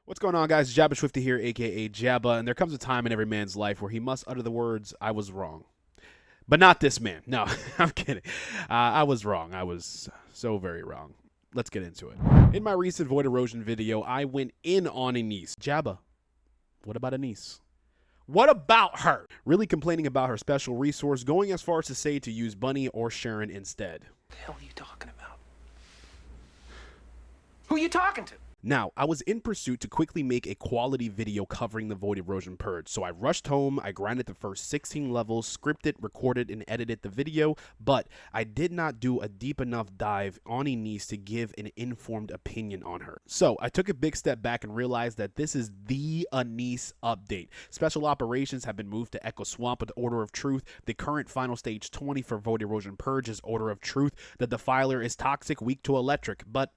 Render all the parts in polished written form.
What's going on, guys? Jabba Swifty here, aka Jabba, and there comes a time in every man's life where he must utter the words, I was wrong. But not this man. No, I'm kidding. I was wrong. I was so very wrong. Let's get into it. In my recent Void Erosion video, I went in on Ines. Jabba, what about Ines? What about her? Really complaining about her special resource, going as far as to say to use Bunny or Sharon instead. What the hell are you talking about? Who are you talking to? Now, I was in pursuit to quickly make a quality video covering the Void Erosion Purge, so I rushed home, I grinded the first 16 levels, scripted, recorded, and edited the video, but I did not do a deep enough dive on Ines to give an informed opinion on her. So, I took a big step back and realized that this is the Ines update. Special operations have been moved to Echo Swamp with Order of Truth. The current final stage 20 for Void Erosion Purge is Order of Truth. The Defiler is toxic, weak to electric, but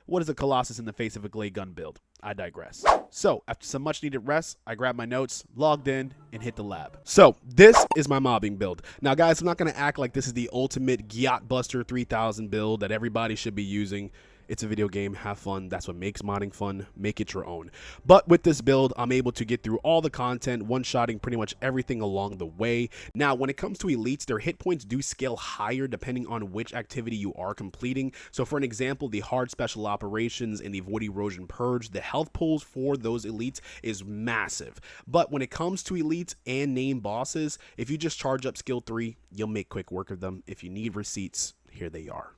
what is a Colossus in the face of a Glade gun build? I digress. So, after some much needed rest, I grabbed my notes, logged in, and hit the lab. So, this is my mobbing build. Now, guys, I'm not going to act like this is the ultimate Gyat Buster 3000 build that everybody should be using. It's a video game, have fun, that's what makes modding fun, make it your own. But with this build, I'm able to get through all the content, one-shotting pretty much everything along the way. Now, when it comes to elites, their hit points do scale higher depending on which activity you are completing. So for an example, the hard special operations in the Void Erosion Purge, the health pools for those elites is massive. But when it comes to elites and name bosses, if you just charge up skill 3, you'll make quick work of them. If you need receipts, here they are.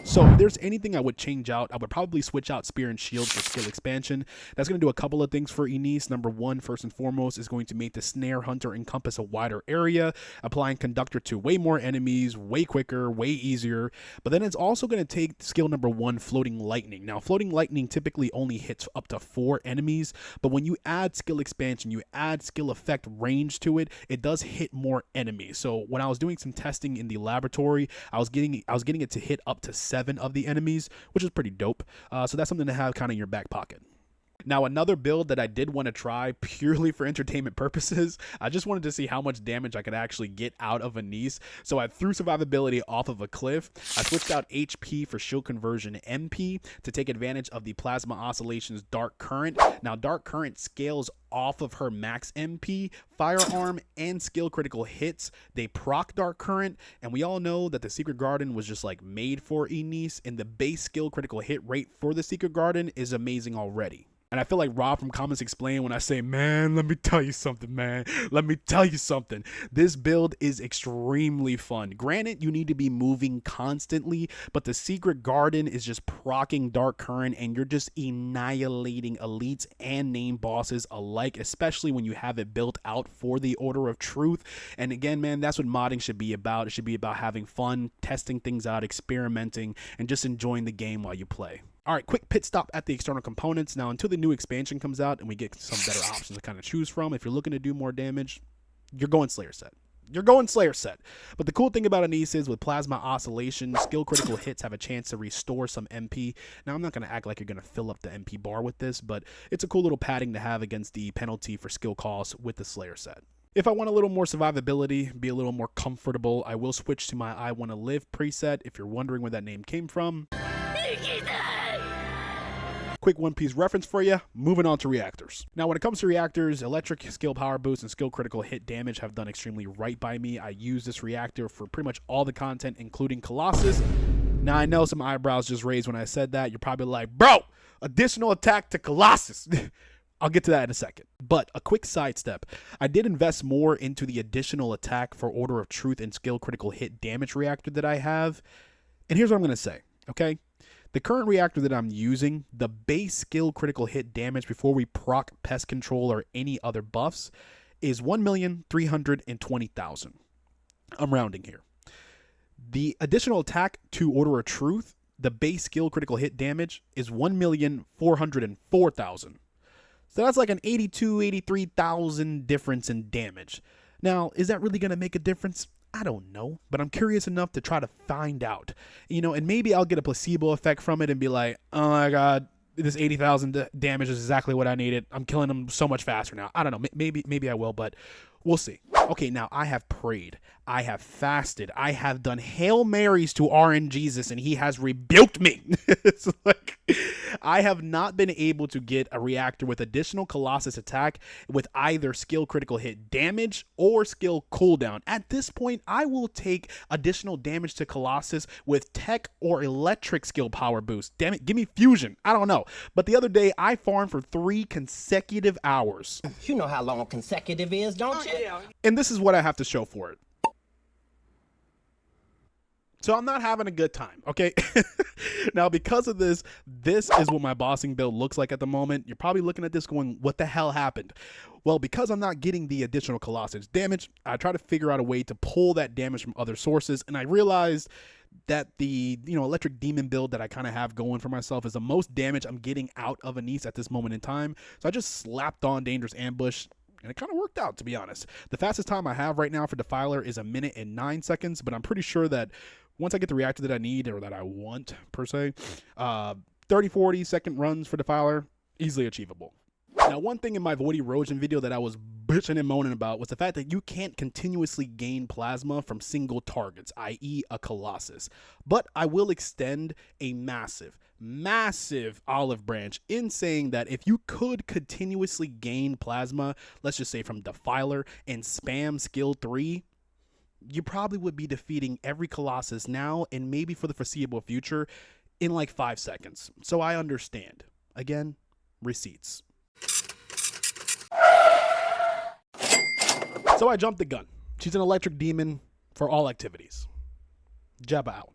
So if there's anything I would change out, I would probably switch out Spear and Shield for skill expansion. That's going to do a couple of things for Ines. Number one, first and foremost, is going to make the Snare Hunter encompass a wider area, applying Conductor to way more enemies, way quicker, way easier. But then it's also going to take skill number one, Floating Lightning. Now, Floating Lightning typically only hits up to 4 enemies, but when you add skill expansion, you add skill effect range to it, it does hit more enemies. So when I was doing some testing in the laboratory, I was getting it to hit up to 7 of the enemies, which is pretty dope. So that's something to have kind of in your back pocket. Now, another build that I did want to try purely for entertainment purposes, I just wanted to see how much damage I could actually get out of Ines. So I threw survivability off of a cliff. I switched out HP for shield conversion MP to take advantage of the Plasma Oscillation's Dark Current. Now, Dark Current scales off of her max MP, firearm, and skill critical hits. They proc Dark Current, and we all know that the Secret Garden was just like made for Ines, and the base skill critical hit rate for the Secret Garden is amazing already. And I feel like Rob from Comments Explain when I say, man, let me tell you something, man. Let me tell you something. This build is extremely fun. Granted, you need to be moving constantly, but the Secret Garden is just proccing Dark Current, and you're just annihilating elites and name bosses alike, especially when you have it built out for the Order of Truth. And again, man, that's what modding should be about. It should be about having fun, testing things out, experimenting, and just enjoying the game while you play. All right, quick pit stop at the external components. Now, until the new expansion comes out and we get some better options to kind of choose from, if you're looking to do more damage, you're going Slayer set. You're going Slayer set. But the cool thing about Ines is with Plasma Oscillation, skill critical hits have a chance to restore some MP. Now, I'm not going to act like you're going to fill up the MP bar with this, but it's a cool little padding to have against the penalty for skill costs with the Slayer set. If I want a little more survivability, be a little more comfortable, I will switch to my I Wanna Live preset. If you're wondering where that name came from. Quick One Piece reference for you, moving on to reactors. Now, when it comes to reactors, electric, skill power boost, and skill critical hit damage have done extremely right by me. I use this reactor for pretty much all the content, including Colossus. Now, I know some eyebrows just raised when I said that. You're probably like, bro, additional attack to Colossus. I'll get to that in a second. But a quick sidestep. I did invest more into the additional attack for Order of Truth and skill critical hit damage reactor that I have. And here's what I'm going to say, okay? The current reactor that I'm using, the base skill critical hit damage before we proc pest control or any other buffs is 1,320,000. I'm rounding here. The additional attack to Order of Truth, the base skill critical hit damage is 1,404,000. So that's like an 83,000 difference in damage. Now, is that really going to make a difference? I don't know, but I'm curious enough to try to find out, and maybe I'll get a placebo effect from it and be like, oh my God, this 80,000 damage is exactly what I needed. I'm killing them so much faster now. I don't know. Maybe I will, but We'll see. Okay, now I have prayed. I have fasted. I have done Hail Marys to RN Jesus, and he has rebuked me. It's like, I have not been able to get a reactor with additional Colossus attack with either skill critical hit damage or skill cooldown. At this point, I will take additional damage to Colossus with tech or electric skill power boost. Damn it, give me fusion. I don't know. But the other day, I farmed for 3 consecutive hours. You know how long consecutive is, don't you? And this is what I have to show for it. So I'm not having a good time, okay? Now, because of this is what my bossing build looks like at the moment. You're probably looking at this going, what the hell happened? Well, because I'm not getting the additional Colossus damage, I try to figure out a way to pull that damage from other sources, and I realized that the electric demon build that I kind of have going for myself is the most damage I'm getting out of Ines at this moment in time. So I just slapped on Dangerous Ambush, and it kind of worked out, to be honest. The fastest time I have right now for Defiler is 1 minute and 9 seconds, but I'm pretty sure that once I get the reactor that I need, or that I want, per se, 30-40 second runs for Defiler, easily achievable. Now, one thing in my Void Erosion video that I was bitching and moaning about was the fact that you can't continuously gain plasma from single targets, i.e. a Colossus. But I will extend a massive olive branch in saying that if you could continuously gain plasma, let's just say from Defiler, and spam skill 3, you probably would be defeating every Colossus now and maybe for the foreseeable future in like 5 seconds. So I understand. Again, receipts. So I jumped the gun. She's an electric demon for all activities. Jabba out.